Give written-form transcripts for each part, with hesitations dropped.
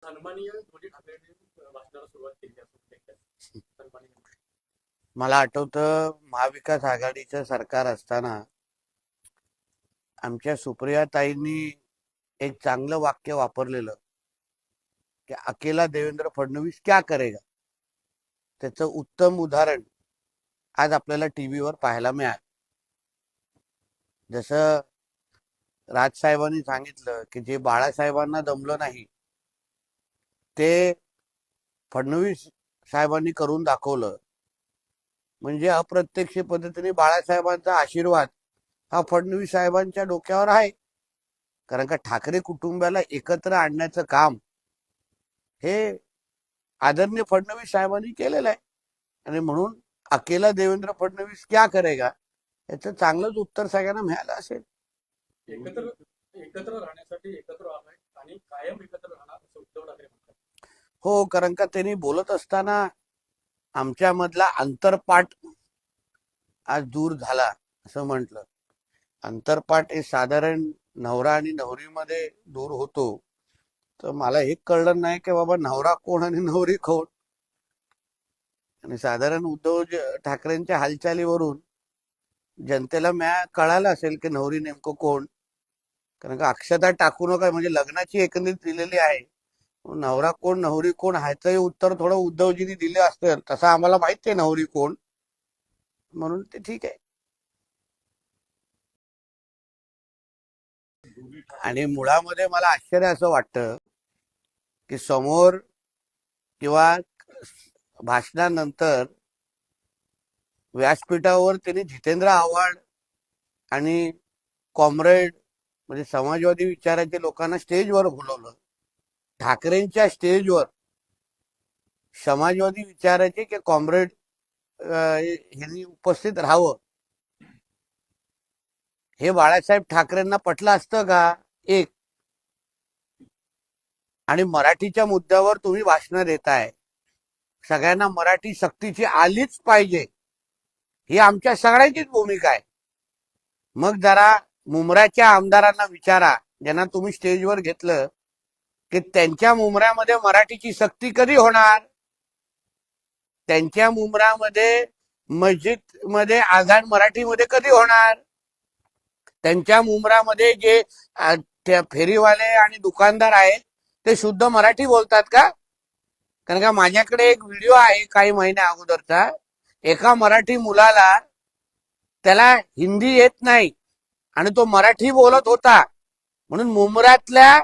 सन्माननीय उद्धवजी ठाकरेंनी भाषणाला सुरुवात केली असं सन्माननीय. मला आठवतं महाविकास आघाडीचं सरकार असताना आमच्या सुप्रियाताईंनी एक चांगलं वाक्य वापरलेलं की अकेला देवेंद्र फडणवीस क्या करेगा. त्याचं उत्तम उदाहरण आज आपल्याला टीव्हीवर पाहायला मिळालं. जसं राजसाहेबांनी सांगितलं की जे बाळासाहेबांना जमलं नाही ते फडणवीस साहेबांनी करून दाखवलं. म्हणजे अप्रत्यक्ष पद्धतीने बाळासाहेबांचा आशीर्वाद हा फडणवीस साहेबांच्या डोक्यावर आहे. कारण का ठाकरे कुटुंबाला एकत्र आणण्याचं काम हे आदरणीय फडणवीस साहेबांनी केलेलं आहे. आणि म्हणून अकेला देवेंद्र फडणवीस क्या करेगा याचं चांगलंच उत्तर सगळ्यांना मिळालं असेल. एकत्र एकत्र राहण्यासाठी एकत्र आलाय आणि कायम एकत्र राहणार असं उद्धव ठाकरे म्हणतात. हो, कारण का त्यांनी बोलत असताना आमच्यामधला अंतरपाठ आज दूर झाला असं म्हटलं. अंतरपाठ हे साधारण नवरा आणि नवरीमध्ये दूर होतो. तर मला हे कळलं नाही की बाबा नवरा कोण आणि नवरी कोण. आणि साधारण उद्धव ठाकरेंच्या हालचालीवरून जनतेला कळालं असेल की नवरी नेमकं कोण. कारण का अक्षता टाकू नका म्हणजे लग्नाची एकंदरीत दिलेली आहे. नवरा कोण नवरी कोण ह्याचंही उत्तर थोडं उद्धवजींनी दिलं असतं. तसं आम्हाला माहिती आहे नवरी कोण, म्हणून ते ठीक आहे. आणि मुळामध्ये मला आश्चर्य असं वाटतं की समोर किंवा भाषणानंतर व्यासपीठावर त्यांनी जितेंद्र आव्हाड आणि कॉम्रेड म्हणजे समाजवादी विचाराच्या लोकांना स्टेजवर बोलवलं. ठाकरेंच्या स्टेजवर समाजवादी विचाराचे की कॉम्रेड यांनी उपस्थित राहावं हे बाळासाहेब ठाकरेंना पटलं असतं का? एक. आणि मराठीच्या मुद्द्यावर तुम्ही भाषण देताय, सगळ्यांना मराठी सक्तीची आलीच पाहिजे ही आमच्या सगळ्यांचीच भूमिका आहे. मग जरा मुंब्र्याच्या आमदारांना विचारा ज्यांना तुम्ही स्टेजवर घेतलं की त्यांच्या मुंब्र्यामध्ये मराठीची सक्ती कधी होणार. त्यांच्या मुंब्र्यामध्ये मस्जिद मध्ये आझान मराठीमध्ये कधी होणार. त्यांच्या मुंब्र्यामध्ये जे फेरीवाले आणि दुकानदार आहेत ते शुद्ध मराठी बोलतात का? कारण का माझ्याकडे एक व्हिडिओ आहे काही महिन्या अगोदरचा. एका मराठी मुलाला त्याला हिंदी येत नाही आणि तो मराठी बोलत होता म्हणून मुंब्र्यातल्या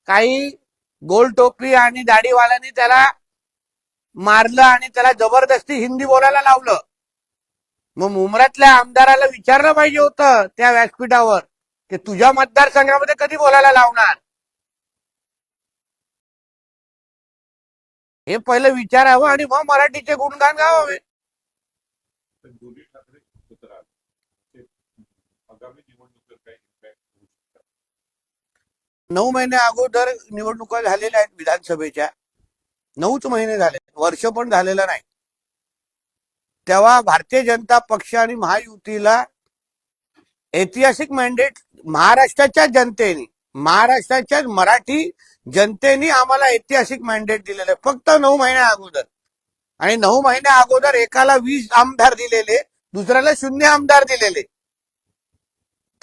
काही गोल टोपी आणि दाढीवाल्यांनी त्याला मारलं आणि त्याला जबरदस्ती हिंदी बोलायला लावलं. मग मुंब्र्यातल्या आमदाराला विचारलं पाहिजे होतं त्या व्यासपीठावर की तुझ्या मतदारसंघामध्ये कधी बोलायला लावणार. हे पहिलं विचारावं आणि मग मराठीचे गुणगान गावावे. दोन्ही ठाकरे एकत्र आले आगामी निवडणुकीत काही इम्पॅक्ट होऊ शकतात. 9 महिने अगोदर निवडणुका झालेल्या आहेत विधानसभेच्या. 9च महिने झाले, वर्ष पण झालेलं नाही. तेव्हा भारतीय जनता पक्ष आणि महायुतीला ऐतिहासिक मॅन्डेट महाराष्ट्राच्या जनतेने, महाराष्ट्राच्या मराठी जनतेने आम्हाला ऐतिहासिक मॅन्डेट दिलेलं आहे फक्त 9 महिन्या अगोदर. आणि 9 महिन्या अगोदर एकाला 20 आमदार दिलेले, दुसऱ्याला 0 आमदार दिलेले.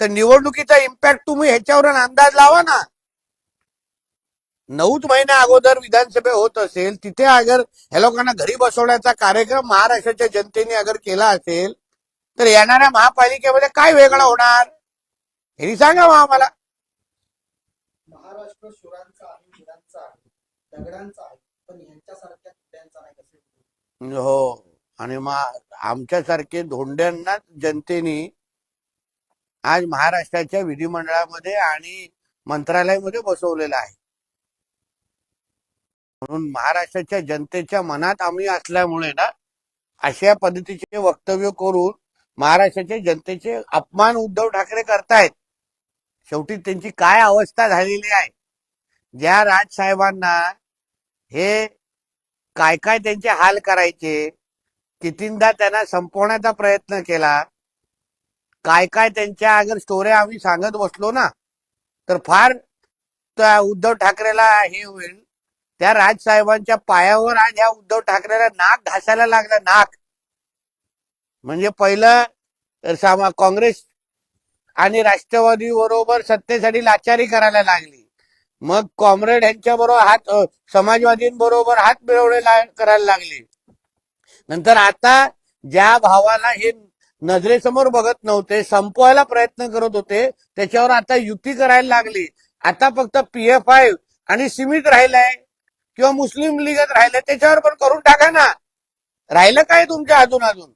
तर निवडणुकीचा इम्पॅक्ट तुम्ही ह्याच्यावरून अंदाज लावा ना. 9च महिन्या अगोदर विधानसभा होत असेल तिथे अगर ह्या लोकांना घरी बसवण्याचा कार्यक्रम महाराष्ट्राच्या जनतेने अगर केला असेल तर येणाऱ्या महापालिकेमध्ये काय वेगळं होणार हे सांगा आम्हाला. महाराष्ट्र शुरांचा आहे, वीरांचा आहे, दगडांचा आहे, पण यांच्यासारख्या किल्ल्यांचा नाही कसे. हो, आणि मग आमच्यासारखे धोंड्यांना जनतेने आज महाराष्ट्राच्या विधिमंडळामध्ये आणि मंत्रालयामध्ये बसवलेलं आहे. म्हणून महाराष्ट्राच्या जनतेच्या मनात आम्ही असल्यामुळे ना अशा पद्धतीचे वक्तव्य करून महाराष्ट्राच्या जनतेचे अपमान उद्धव ठाकरे करतायत. शेवटी त्यांची काय अवस्था झालेली आहे. ज्या राजसाहेबांना हे काय काय त्यांचे हाल करायचे, कितींदा त्यांना संपवण्याचा प्रयत्न केला, काय काय त्यांच्या अगर स्टोऱ्या आम्ही सांगत बसलो ना तर फार उद्धव ठाकरेला हे होईल. त्या राजसाहेबांच्या पायावर आज ह्या उद्धव ठाकरेला नाक घासायला लागलं, नाक. म्हणजे पहिलं काँग्रेस आणि राष्ट्रवादी बरोबर सत्तेसाठी लाचारी करायला लागली, मग कॉम्रेड यांच्या बरोबर समाजवादींबरोबर हात मिळवणे करायला लागली. नंतर आता ज्या भावाला हे नजरेसमोर बघत नव्हते, संपवायला प्रयत्न करत होते, त्याच्यावर आता युती करायला लागली. आता फक्त PF-I आणि सीमित राहिलंय किंवा मुस्लिम लीगच राहिलंय, त्याच्यावर पण करून टाका ना. राहिलं काय तुमच्या अजून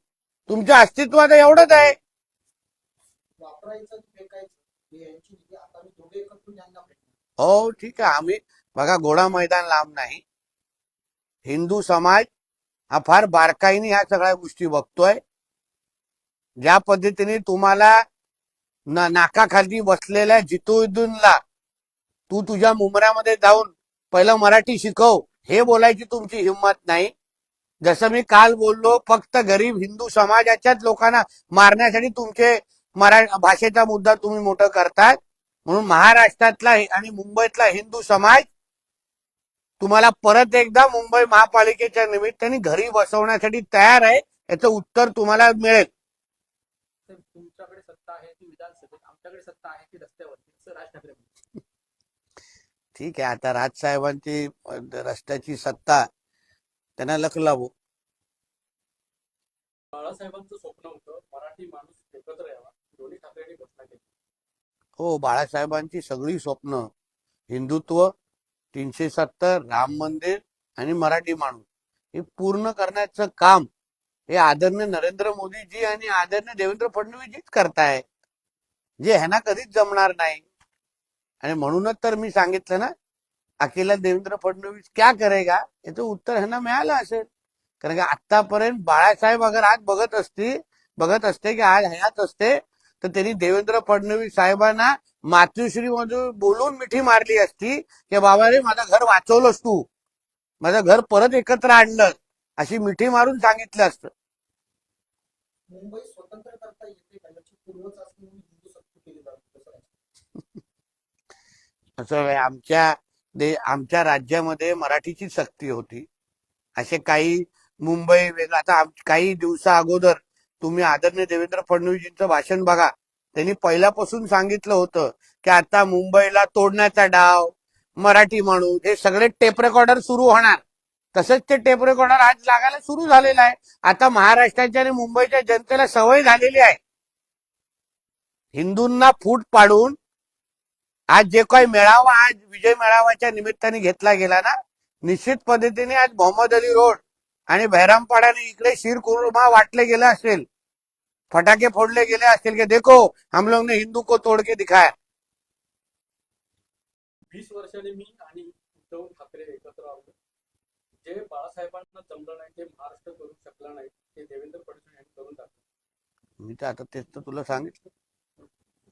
तुमच्या अस्तित्वात एवढंच आहे. वापरायचं फेकायचं हे यांची नीती. आता मी दोघे एकत्र यांना भेटणार. हो ठीक आहे, आम्ही बघा घोडा मैदान लांब नाही. हिंदू समाज हा फार बारकाईने ह्या सगळ्या गोष्टी बघतोय. ज्या पद्धतीने तुम्हाला नाकाखाली बसलेल्या जितुद्दीनला तू तुझ्या मुंबऱ्यामध्ये जाऊन पहिलं मराठी शिकव, हे बोलायची तुमची हिंमत नाही. जसं मी काल बोललो, फक्त गरीब हिंदू समाजाच्याच लोकांना मारण्यासाठी तुमचे भाषेचा मुद्दा तुम्ही मोठं करतात. म्हणून महाराष्ट्रातला आणि मुंबईतला हिंदू समाज तुम्हाला परत एकदा मुंबई महापालिकेच्या निमित्ताने घरी बसवण्यासाठी तयार आहे. याचं उत्तर तुम्हाला मिळेल. तुमच्याकडे सत्ता आहे ती विधानसभेत, आमच्याकडे सत्ता आहे ती रस्त्यावरती, असं राज ठाकरे म्हणतात. ठीक आहे, आता राजसाहेबांची रस्त्याची सत्ता त्यांना लख लावू. बाळासाहेबांचं स्वप्न होतं मराठी माणूस एकत्र यावा, दोन्ही ठाकरेंनी घोषणा केली. हो, बाळासाहेबांची सगळी स्वप्न, हिंदुत्व, 370, राम मंदिर आणि मराठी माणूस, हे पूर्ण करण्याचं काम हे आदरणीय नरेंद्र मोदीजी आणि आदरणीय देवेंद्र फडणवीसजीच करताय, जे ह्यांना कधीच जमणार नाही. आणि म्हणूनच तर मी सांगितलं ना, अकेला देवेंद्र फडणवीस क्या करेगा, याचं उत्तर ह्यांना मिळालं असेल. कारण की आतापर्यंत बाळासाहेब अगर आज बघत असते की आज हयात असते, तर त्यांनी देवेंद्र फडणवीस साहेबांना मातृश्री मधून बोलून मिठी मारली असती की बाबा रे, माझं घर वाचवलंस तू, माझं घर परत एकत्र आणलं, अशी मिठी मारून सांगितलं असतं. मुंबई स्वतंत्र करता येते का याची पूर्वचाचणी म्हणून हिंदू सक्ती केली जाते. असं आहे, आमच्या राज्यामध्ये मराठीची सक्ती होती. असे काही मुंबई वेगळं. आता काही दिवसा अगोदर तुम्ही आदरणीय देवेंद्र फडणवीसजींचं भाषण बघा. त्यांनी पहिल्यापासून सांगितलं होतं की आता मुंबईला तोडण्याचा डाव, मराठी माणूस, हे सगळे टेप रेकॉर्डर सुरू होणार. तसंच ते टेप रेकॉर्डर आज लागायला सुरू झालेलं आहे. आता महाराष्ट्राच्या आणि मुंबईच्या जनतेला सवय झालेली आहे. हिंदूंना फूट पाडून आज जे काही मेळावा आज विजय मेळाव्याच्या निमित्ताने घेतला गेला ना, निश्चित पद्धतीने आज मोहम्मद अली रोड आणि बहरामपाड्याने इकडे शीरकुर्मा वाटले गेले असेल, फटाके फोडले गेले असतील की देखो हम लोग ने हिंदू को तोड के दिखाया. 20 वर्षांनी मी आणि उद्धव ठाकरे एकत्र आलो. जे बाळासाहेबांना जमलं नाही, ते महाराष्ट्र करू शकला नाही, ते देवेंद्र फडणवीस यांनी करून टाकलं. मी तर आता तेच तर तुला सांगितलं.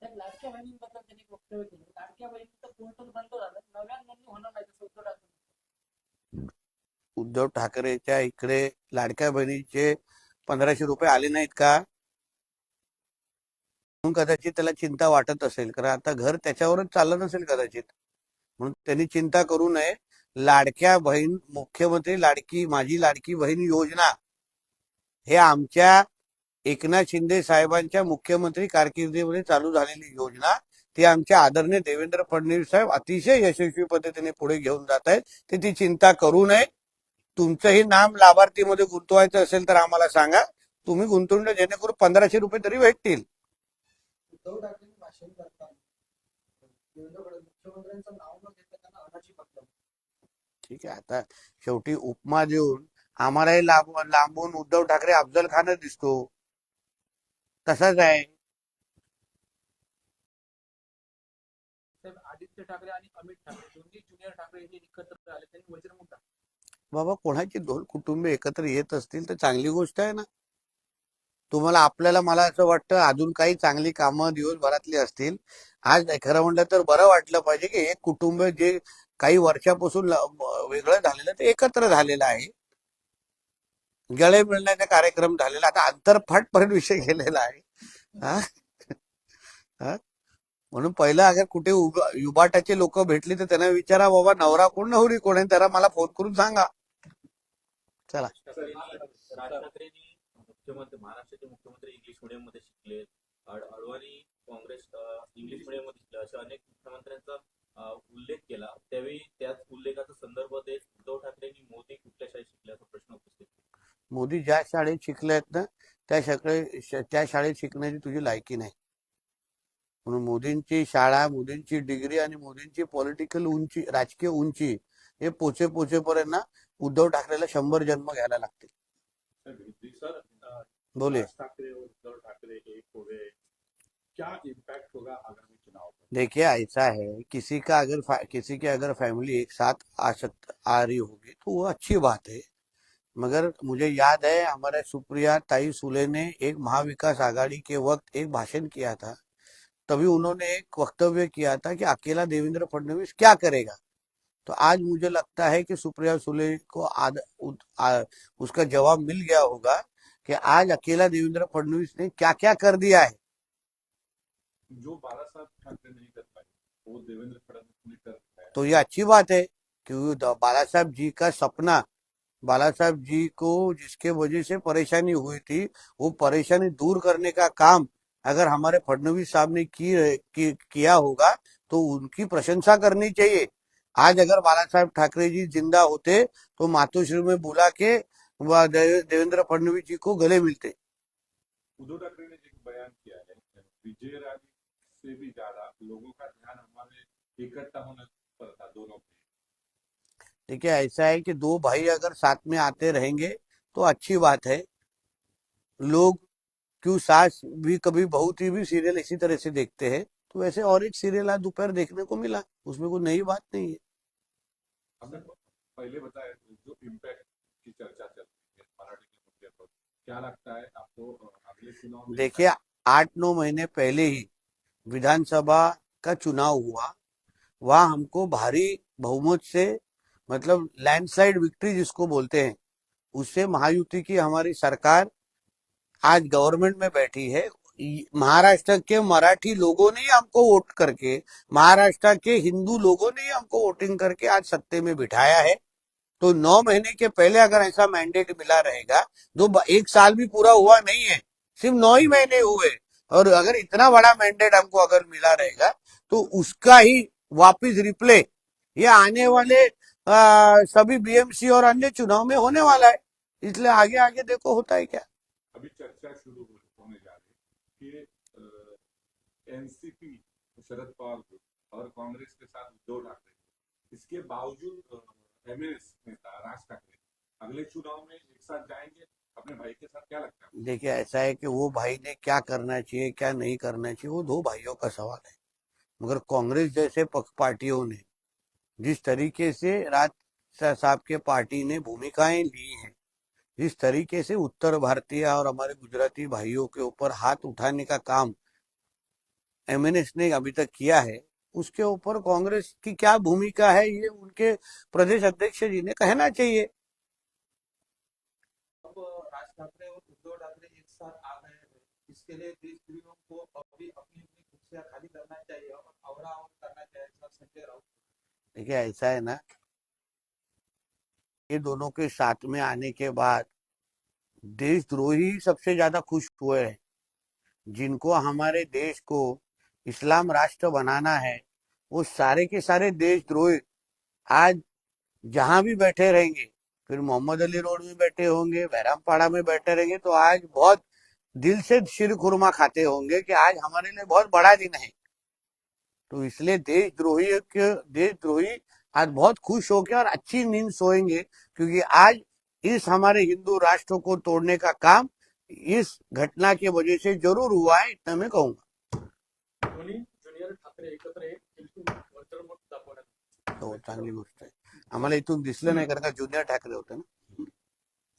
लाडक्या बहिणींबद्दल त्यांनी वक्तव्य केलं. लाडक्या बहिणीचं पोर्टल बंद झालं, नव्या नोंदणी होणार नाही तसं उद्धव ठाकरे. उद्धव ठाकरेच्या इकडे लाडक्या बहिणीचे 1500 रुपये आले नाहीत का, म्हणून कदाचित त्याला चिंता वाटत असेल. कारण आता घर त्याच्यावरच चाललं नसेल कदाचित, म्हणून त्यांनी चिंता करू नये. लाडक्या बहीण, मुख्यमंत्री माझी लाडकी बहीण योजना, हे आमच्या एकनाथ शिंदे साहेबांच्या मुख्यमंत्री कारकिर्दीमध्ये चालू झालेली योजना, ती आमच्या आदरणीय देवेंद्र फडणवीस साहेब अतिशय यशस्वी पद्धतीने पुढे घेऊन जात आहेत. ती चिंता करू नये. तुमचंही नाम लाभार्थीमध्ये गुंतवायचं असेल तर आम्हाला सांगा, तुम्ही गुंतवून जेणेकरून 1500 रुपये तरी भेटतील. उद्धव ठाकरे भाषण करताना मुख्यमंत्र्यांचं नाव न घेता त्यांना अनाची पकडलं. ठीक आहे, आता शेवटी उपमा देऊन आम्हालाही लांबून उद्धव ठाकरे अफजल खानच दिसतो, तसाच आहे. साहेब, आदित्य ठाकरे आणि अमित ठाकरे दोन्ही ज्युनियर ठाकरे यांनी एकत्र आले, त्यांनी वज्रमुठ टाकलं. बाबा, कोणाची दोन कुटुंबे एकत्र येत असतील तर चांगली गोष्ट आहे ना. आपल्याला मला असं वाटतं अजून काही चांगली कामं दिवसभरातली असतील. आज खरं म्हटलं तर बरं वाटलं पाहिजे की एक कुटुंब जे काही वर्षापासून वेगळं झालेलं ते एकत्र झालेलं आहे. गळे मिळण्याचा कार्यक्रम झालेला, आता अंतरफाट पर्यंत विषय गेलेला आहे. म्हणून पहिलं अगर कुठे युबाटाचे लोक भेटली तर त्यांना विचारा, बाबा नवरा कोण नवरी कोण आहे, त्याला मला फोन करून सांगा. चला. राज ठाकरेंनी महाराष्ट्राचे मुख्यमंत्री इंग्लिश मीडियम मध्ये शिकले, अडवाणी काँग्रेस इंग्लिश मीडियम मध्ये शिकले, अशा अनेक मुख्यमंत्र्यांचा उल्लेख केला. त्यावेळी त्याच उल्लेखाचा संदर्भ देत उद्धव ठाकरेंनी मोदी कुठल्या शाळेत शिकल्याचा प्रश्न उपस्थित केला. मोदी ज्या शाळेत शिकले आहेत ना त्या शाळेत शिकण्याची तुझी लायकी नाही. म्हणून मोदींची शाळा, मोदींची डिग्री आणि मोदींची पॉलिटिकल उंची, राजकीय उंची हे पोचेपर्यंत ना उद्धव ठाकरेला 100 जन्म घ्यायला लागतील. सर, बोले. राज ठाकरे और उद्धव ठाकरे एक हो गए, क्या इम्पैक्ट होगा आगामी चुनाव पर? देखिए ऐसा है, किसी की अगर फैमिली एक साथ आ रही होगी तो वो अच्छी बात है. मगर मुझे याद है हमारे सुप्रिया ताई सुले ने एक महाविकास आघाड़ी के वक्त एक भाषण किया था. तभी उन्होंने एक वक्तव्य किया था कि अकेला देवेंद्र फडणवीस क्या करेगा. तो आज मुझे लगता है कि सुप्रिया सुले को उसका जवाब मिल गया होगा कि आज अकेला देवेंद्र फडणवीस ने क्या क्या कर दिया है. जो बाला साहब ठाकरे नहीं कर पाए वो देवेंद्र फडणवीस ने कर दिखाया. तो ये अच्छी बात है, क्योंकि बाला साहब जी का सपना, बाला साहब जी को जिसके वजह से परेशानी हुई थी, वो परेशानी दूर करने का काम अगर हमारे फडणवीस साहब ने किया होगा तो उनकी प्रशंसा करनी चाहिए. आज अगर बाला साहब ठाकरे जी जिंदा होते तो मातोश्री में बुला के देवेंद्र फडणवीस जी को गले मिलते. उद्धव ठाकरे ने एक बयान किया है, विजय राजे से भी ज्यादा लोगों का ध्यान हमारे इकट्ठा होने पर था, दोनों पे. देखिए ऐसा है कि दो भाई अगर साथ में आते रहेंगे तो अच्छी बात है. लोग क्यों सास भी कभी बहू थी भी सीरियल इसी तरह से देखते हैं, तो वैसे और एक सीरियल आज दोपहर देखने को मिला, उसमें कोई नई बात नहीं है. हमने पहले बताया जो इम्पैक्ट की चर्चा चल रही है मराठी के मुद्दे पर, क्या लगता है आपको अगले चुनाव में? देखिए 8-9 महीने पहले ही विधानसभा का चुनाव हुआ, वहां हमको भारी बहुमत से, मतलब लैंडस्लाइड विक्ट्री जिसको बोलते हैं, उससे महायुति की हमारी सरकार आज गवर्नमेंट में बैठी है. महाराष्ट्र के मराठी लोगों ने हमको वोट करके, महाराष्ट्र के हिंदू लोगों ने हमको वोटिंग करके आज सत्ते में बिठाया है. तो 9 महीने के पहले अगर ऐसा मैंडेट मिला रहेगा, तो 1 साल भी पूरा हुआ नहीं है, सिर्फ 9 ही महीने हुए, और अगर इतना बड़ा मैंडेट हमको अगर मिला रहेगा तो उसका ही वापिस रिप्ले ये आने वाले सभी बीएमसी और अन्य चुनाव में होने वाला है. इसलिए आगे आगे देखो होता है क्या. अभी चर्चा शुरू होने जा रही है कि एनसीपी शरद पवार ग्रुप और कांग्रेस के साथ उद्धव ठाकरे, इसके बावजूद एमएनएस नेता राज ठाकरे अगले चुनाव में एक साथ जाएंगे अपने भाई के साथ, क्या लगता है? देखिए ऐसा है कि वो भाई ने क्या करना चाहिए क्या नहीं करना चाहिए वो 2 भाइयों का सवाल है. मगर कांग्रेस जैसे पार्टियों ने जिस तरीके से राज साहब के पार्टी ने भूमिकाएं ली हैं, जिस तरीके से उत्तर भारतीय और हमारे गुजराती भाइयों के ऊपर हाथ उठाने का काम एमएनएस ने अभी तक किया है, उसके ऊपर कांग्रेस की क्या भूमिका है ये उनके प्रदेश अध्यक्ष जी ने कहना चाहिए. अब राज ठाकरे और उद्धव ठाकरे एक साथ आ गए हैं, इसके लिए देशद्रोहियों को अभी अपनी अपनी कुर्सियां खाली करना चाहिए और अवराव करना चाहिए, संजय राउत. देखिए ऐसा है ना, ये दोनों के साथ में आने के बाद देशद्रोही सबसे ज्यादा खुश हुए हैं. जिनको हमारे देश को इस्लाम राष्ट्र बनाना है, वो सारे के सारे देशद्रोही आज जहां भी बैठे रहेंगे, फिर मोहम्मद अली रोड में बैठे होंगे, बैरामपाड़ा में बैठे रहेंगे, तो आज बहुत दिल से शीर खुरमा खाते होंगे कि आज हमारे लिए बहुत बड़ा दिन है. तो इसलिए देशद्रोही आज बहुत खुश होकर और अच्छी नींद सोएंगे, क्योंकि आज इस हमारे हिंदू राष्ट्र को तोड़ने का काम इस घटना की वजह से जरूर हुआ है, इतना मैं कहूंगा. दोन्ही ज्युनियर ठाकरे एकत्र एकूण वर्चस्व दाखवण्यात. तो चांगली गोष्ट आहे. आम्हाला इथून दिसलं नाही, कारण का ज्युनियर ठाकरे होते ना.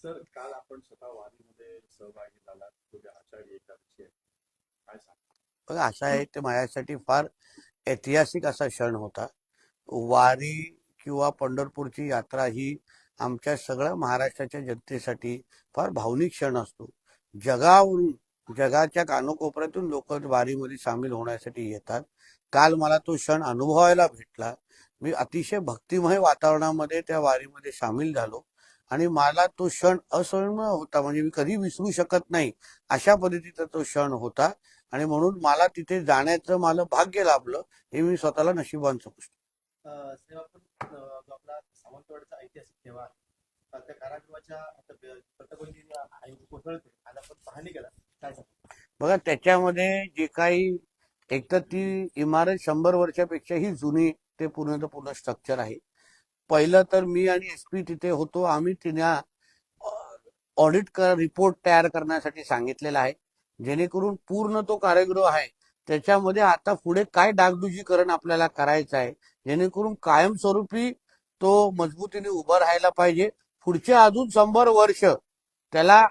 सर, काल आपण स्वतः वारीमध्ये सहभागी झाला, तुझ्या आषाढी एकादशी आहे, काय सांग? बघा असा आहे, ते माझ्यासाठी फार ऐतिहासिक असा क्षण होता. वारी किंवा पंढरपूरची यात्रा ही आमच्या सगळ्या महाराष्ट्राच्या जनतेसाठी फार भावनिक क्षण असतो. जगावरून, जगाच्या कानोकोपऱ्यातून लोक वारीमध्ये सामील होण्यासाठी येतात. काल मला तो क्षण अनुभवायला भेटला. मी अतिशय भक्तिमय वातावरणामध्ये त्या वारीमध्ये सामील झालो आणि मला तो क्षण अस्मरणीय होता. म्हणजे मी कधी विसरू शकत नाही अशा पद्धतीचा तो क्षण होता आणि म्हणून मला तिथे जाण्याचं मला भाग्य लाभलं. हे मी स्वतःला नशिबान समजतो. साहेब, आपण जो आपला सावंतवाडचा ऐतिहासिक ठेवा आहे, त्या कारागृहाच्या प्रतापगंज कोसळते, आज आपण पाहणी केला, काय सांगतो? बघा, त्याच्यामध्ये जे काही एक तर ती इमारत 100 वर्षापेक्षाही जुनी ते पूर्ण स्ट्रक्चर आहे. पहिलं तर मी आणि एसपी तिथे होतो. आम्ही तिला ऑडिट रिपोर्ट तयार करण्यासाठी सांगितलेला आहे, जेणेकरून पूर्ण तो कारागृह आहे त्याच्यामध्ये आता पुढे काय डागडुजीकरण आपल्याला करायचं आहे, जेणेकरून कायमस्वरूपी तो मजबूतीने उभं राहायला पाहिजे. पुढचे अजून 100 वर्ष त्याला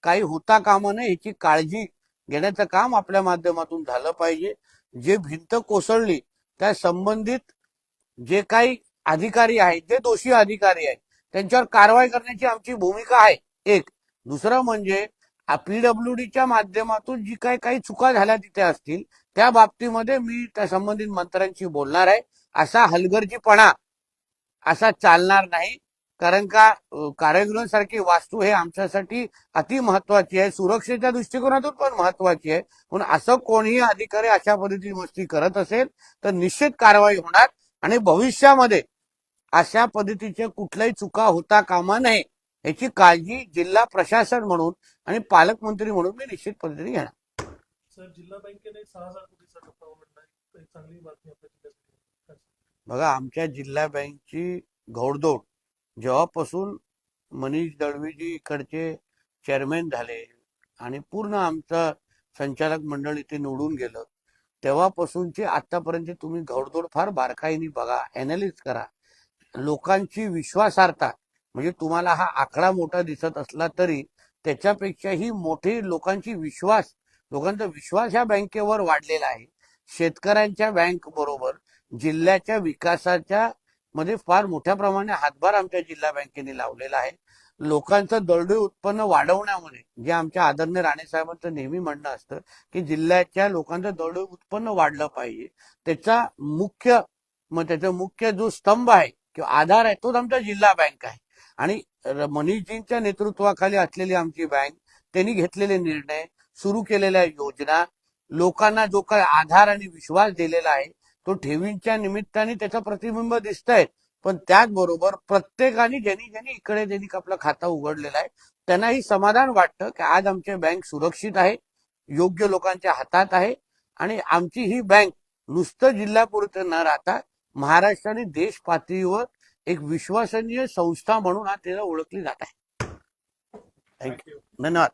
काही होता कामा नये याची काळजी घेण्याचं काम आपल्या माध्यमातून झालं पाहिजे. जे भिंत कोसळली त्या संबंधित जे काही अधिकारी आहेत, जे दोषी अधिकारी आहेत, त्यांच्यावर कारवाई करण्याची आमची भूमिका आहे. एक. दुसरं म्हणजे पीडब्ल्यूडीच्या माध्यमातून जी काही चुका झाल्या तिथे असतील त्या बाबतीमध्ये मी त्या संबंधित मंत्र्यांशी बोलणार आहे. असा हलगर्जीपणा असा चालणार नाही, कारण का कारागृहासारखी वास्तू हे आमच्यासाठी अति महत्वाची आहे, सुरक्षेच्या दृष्टिकोनातून पण महत्वाची आहे. म्हणून असं कोणीही अधिकारी अशा पद्धतीची मस्ती करत असेल तर निश्चित कारवाई होणार आणि भविष्यामध्ये अशा पद्धतीच्या कुठल्याही चुका होता कामा नये याची काळजी जिल्हा प्रशासन म्हणून आणि पालकमंत्री म्हणून मी निश्चित पद्धतीने घेणार. सर, जिल्हा बँकेने 6,000 कोटीचा टप्पा उघडला, एक चांगली बातमी आपल्या जिल्ह्यासाठी. बघा, आमच्या जिल्हा बँकची घोडदौड जेव्हापासून मनीष दळवीजी इकडचे चेअरमॅन झाले आणि पूर्ण आमचं संचालक मंडळ इथे निवडून गेलं, तेव्हापासूनची आतापर्यंत तुम्ही घोडदौड फार बारकाईने बघा, अॅनालिस्ट करा. लोकांची विश्वासार्हता, म्हणजे तुम्हाला हा आकडा मोठा दिसत असला तरी त्याच्यापेक्षाही मोठे लोकांचा विश्वास या बँकेवर वाढलेला आहे. शेतकऱ्यांच्या बँक बरोबर जिल्ह्याच्या विकासाच्या मध्ये फार मोठ्या प्रमाणात हातभार आमच्या जिल्हा बँकेने लावलेला आहे. लोकांचं दरडोई उत्पन्न वाढवण्यामध्ये जे आमच्या आदरणीय राणे साहेबांचं नेहमी म्हणणं असतं की जिल्ह्याच्या लोकांचं दरडोई उत्पन्न वाढलं पाहिजे, त्याचा मुख्य जो स्तंभ आहे किंवा आधार आहे तोच आमचा जिल्हा बँक आहे. आणि मनीषजींच्या नेतृत्वाखाली असलेली आमची बँक, त्यांनी घेतलेले निर्णय, सुरू केलेल्या योजना, लोकांना जो काही आधार आणि विश्वास दिलेला आहे तो ठेवींच्या निमित्ताने त्याचा प्रतिबिंब दिसतंय. पण त्याचबरोबर प्रत्येकाने ज्यांनी इकडे आपलं खातं उघडलेलं आहे त्यांनाही समाधान वाटतं की आज आमची बँक सुरक्षित आहे, योग्य लोकांच्या हातात आहे आणि आमची ही बँक नुसतं जिल्ह्यापुरतं न राहता महाराष्ट्र आणि देश पातळीवर एक विश्वसनीय संस्था म्हणून हा त्याला ओळखली जात आहे. थँक्यू. धन्यवाद.